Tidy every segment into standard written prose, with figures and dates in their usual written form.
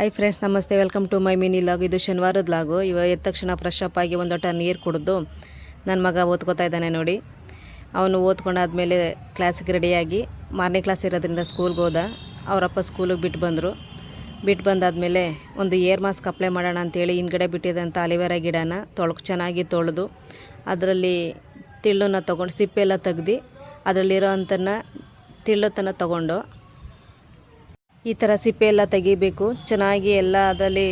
Hi friends, ನಮಸ್ತೆ. Welcome to my mini vlog. ಇದು ಶನಿವಾರದ ಲಾಗು. ಎದ್ದ ತಕ್ಷಣ ಫ್ರೆಶ್ ಅಪ್ ಆಗಿ ಒಂದು ಲೋಟ ನೀರು ಕುಡಿದು ನನ್ನ ಮಗ ಓದ್ಕೋತಾ ಇದ್ದಾನೆ ನೋಡಿ. ಅವನು ಓದ್ಕೊಂಡಾದ್ಮೇಲೆ ಕ್ಲಾಸಿಗೆ ರೆಡಿಯಾಗಿ ಮಾರನೇ ಕ್ಲಾಸ್ ಇರೋದ್ರಿಂದ ಸ್ಕೂಲ್ಗೆ ಹೋದ. ಅವರಪ್ಪ ಸ್ಕೂಲಿಗೆ ಬಿಟ್ಟು ಬಂದರು. ಬಿಟ್ಟು ಬಂದಾದಮೇಲೆ ಒಂದು ಏರ್ ಮಾಸ್ಕ್ ಅಪ್ಲೈ ಮಾಡೋಣ ಅಂತೇಳಿ ಹಿಂದ್ಗಡೆ ಬಿಟ್ಟಿದ್ದಂಥ ಅಲಿವೆರಾ ಗಿಡನ ಚೆನ್ನಾಗಿ ತೊಳೆದು ಅದರಲ್ಲಿ ತಿಳ್ಳನ್ನು ತೊಗೊಂಡು ಸಿಪ್ಪೆಲ್ಲ ತೆಗ್ದು ಅದರಲ್ಲಿರೋ ಅಂಥನ್ನ ತಿಳ್ಳತನ ತೊಗೊಂಡು ಈ ಥರ ಸಿಪ್ಪೆ ಎಲ್ಲ ತೆಗಿಬೇಕು. ಚೆನ್ನಾಗಿ ಎಲ್ಲ ಅದರಲ್ಲಿ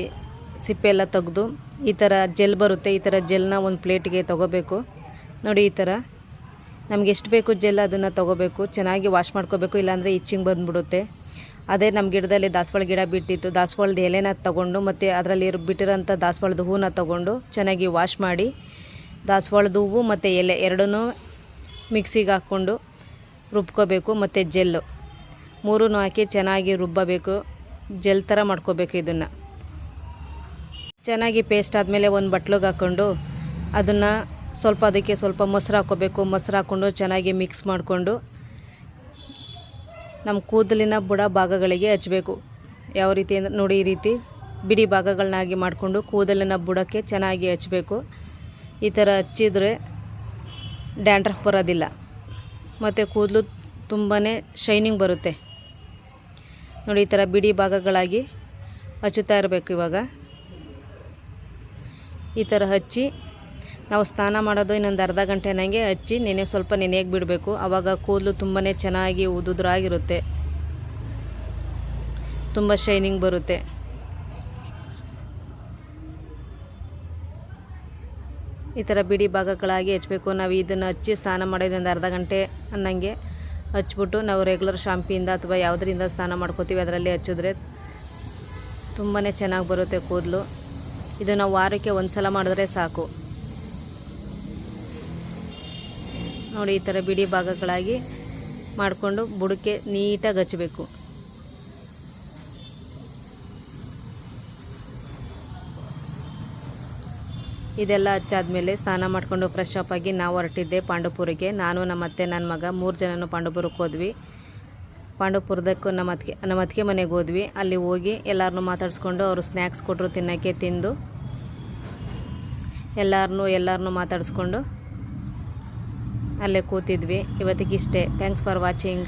ಸಿಪ್ಪೆ ಎಲ್ಲ ತೆಗೆದು ಈ ಥರ ಜೆಲ್ ಬರುತ್ತೆ. ಈ ಥರ ಜೆಲ್ನ ಒಂದು ಪ್ಲೇಟಿಗೆ ತೊಗೋಬೇಕು ನೋಡಿ. ಈ ಥರ ನಮ್ಗೆ ಎಷ್ಟು ಬೇಕು ಜೆಲ್ ಅದನ್ನು ತೊಗೋಬೇಕು. ಚೆನ್ನಾಗಿ ವಾಶ್ ಮಾಡ್ಕೋಬೇಕು, ಇಲ್ಲಾಂದರೆ ಇಚ್ಚಿಂಗ್ ಬಂದುಬಿಡುತ್ತೆ. ಅದೇ ನಮ್ಮ ಗಿಡದಲ್ಲಿ ದಾಸವಾಳ ಗಿಡ ಬಿಟ್ಟಿತ್ತು. ದಾಸವಾಳದ ಎಲೆನ ತೊಗೊಂಡು ಮತ್ತು ಅದರಲ್ಲಿ ಬಿಟ್ಟಿರೋಂಥ ದಾಸವಾಳದ ಹೂವನ್ನ ತೊಗೊಂಡು ಚೆನ್ನಾಗಿ ವಾಶ್ ಮಾಡಿ ದಾಸವಾಳದ ಹೂವು ಮತ್ತು ಎಲೆ ಎರಡನ್ನೂ ಮಿಕ್ಸಿಗೆ ಹಾಕ್ಕೊಂಡು ರುಬ್ಕೋಬೇಕು. ಮತ್ತು ಜೆಲ್ಲು ಮೂರೂ ಹಾಕಿ ಚೆನ್ನಾಗಿ ರುಬ್ಬಬೇಕು. ಜೆಲ್ ಥರ ಮಾಡ್ಕೋಬೇಕು. ಇದನ್ನು ಚೆನ್ನಾಗಿ ಪೇಸ್ಟ್ ಆದಮೇಲೆ ಒಂದು ಬಟ್ಲಿಗೆ ಹಾಕ್ಕೊಂಡು ಅದನ್ನು ಅದಕ್ಕೆ ಸ್ವಲ್ಪ ಮೊಸರು ಹಾಕ್ಕೋಬೇಕು. ಮೊಸರು ಹಾಕ್ಕೊಂಡು ಚೆನ್ನಾಗಿ ಮಿಕ್ಸ್ ಮಾಡಿಕೊಂಡು ನಮ್ಮ ಕೂದಲಿನ ಬುಡ ಭಾಗಗಳಿಗೆ ಹಚ್ಚಬೇಕು. ಯಾವ ರೀತಿ ಅಂದರೆ ನೋಡಿ, ಈ ರೀತಿ ಬಿಡಿ ಭಾಗಗಳನ್ನಾಗಿ ಮಾಡಿಕೊಂಡು ಕೂದಲಿನ ಬುಡಕ್ಕೆ ಚೆನ್ನಾಗಿ ಹಚ್ಚಬೇಕು. ಈ ಥರ ಹಚ್ಚಿದರೆ ಡ್ಯಾಂಡ್ರಫ್ ಬರೋದಿಲ್ಲ ಮತ್ತು ಕೂದಲು ತುಂಬಾ ಶೈನಿಂಗ್ ಬರುತ್ತೆ ನೋಡಿ. ಈ ಥರ ಬಿಡಿ ಭಾಗಗಳಾಗಿ ಹಚ್ಚುತ್ತಾ ಇರಬೇಕು. ಇವಾಗ ಈ ಥರ ಹಚ್ಚಿ ನಾವು ಸ್ನಾನ ಮಾಡೋದು ಇನ್ನೊಂದು ಅರ್ಧ ಗಂಟೆ ನನಗೆ ಹಚ್ಚಿ ಸ್ವಲ್ಪ ನೆನೆಯಕ್ಕೆ ಬಿಡಬೇಕು. ಆವಾಗ ಕೂದಲು ತುಂಬಾ ಚೆನ್ನಾಗಿ ಉದುರಾಗಿರುತ್ತೆ, ತುಂಬ ಶೈನಿಂಗ್ ಬರುತ್ತೆ. ಈ ಥರ ಬಿಡಿ ಭಾಗಗಳಾಗಿ ಹಚ್ಚಬೇಕು. ನಾವು ಇದನ್ನು ಹಚ್ಚಿ ಸ್ನಾನ ಮಾಡೋದ್ರಿಂದ ಅರ್ಧ ಗಂಟೆ ಅನ್ನಂಗೆ ಹಚ್ಬಿಟ್ಟು ನಾವು ರೆಗ್ಯುಲರ್ ಶಾಂಪಿಯಿಂದ ಅಥವಾ ಯಾವುದರಿಂದ ಸ್ನಾನ ಮಾಡ್ಕೋತೀವಿ ಅದರಲ್ಲಿ ಹಚ್ಚಿದ್ರೆ ತುಂಬಾ ಚೆನ್ನಾಗಿ ಬರುತ್ತೆ ಕೂದಲು. ಇದು ನಾವು ವಾರಕ್ಕೆ ಒಂದು ಸಲ ಮಾಡಿದ್ರೆ ಸಾಕು ನೋಡಿ. ಈ ಥರ ಬಿಡಿ ಭಾಗಗಳಾಗಿ ಮಾಡಿಕೊಂಡು ಬುಡಕ್ಕೆ ನೀಟಾಗಿ ಹಚ್ಚಬೇಕು. ಇದೆಲ್ಲ ಹಚ್ಚಾದ್ಮೇಲೆ ಸ್ನಾನ ಮಾಡಿಕೊಂಡು ಫ್ರೆಶ್ ಅಪ್ ಆಗಿ ನಾವು ಹೊರಟಿದ್ದೆ ಪಾಂಡವಪುರಕ್ಕೆ. ನಾನು ನಮ್ಮ ಅತ್ತೆ ನನ್ನ ಮಗ 3 ಜನನೂ ಪಾಂಡವಪುರಕ್ಕೆ ಹೋದ್ವಿ. ಪಾಂಡವಪುರದಕ್ಕೂ ನಮ್ಮ ಅತ್ತಿಗೆ ಮನೆಗೆ ಹೋದ್ವಿ. ಅಲ್ಲಿ ಹೋಗಿ ಎಲ್ಲರನ್ನೂ ಮಾತಾಡಿಸ್ಕೊಂಡು ಅವರು ಸ್ನ್ಯಾಕ್ಸ್ ಕೊಟ್ಟರು ತಿನ್ನೋಕ್ಕೆ. ತಿಂದು ಎಲ್ಲರನ್ನೂ ಮಾತಾಡಿಸ್ಕೊಂಡು ಅಲ್ಲೇ ಕೂತಿದ್ವಿ. ಇವತ್ತಿಗೆ ಇಷ್ಟೇ. Thanks for watching.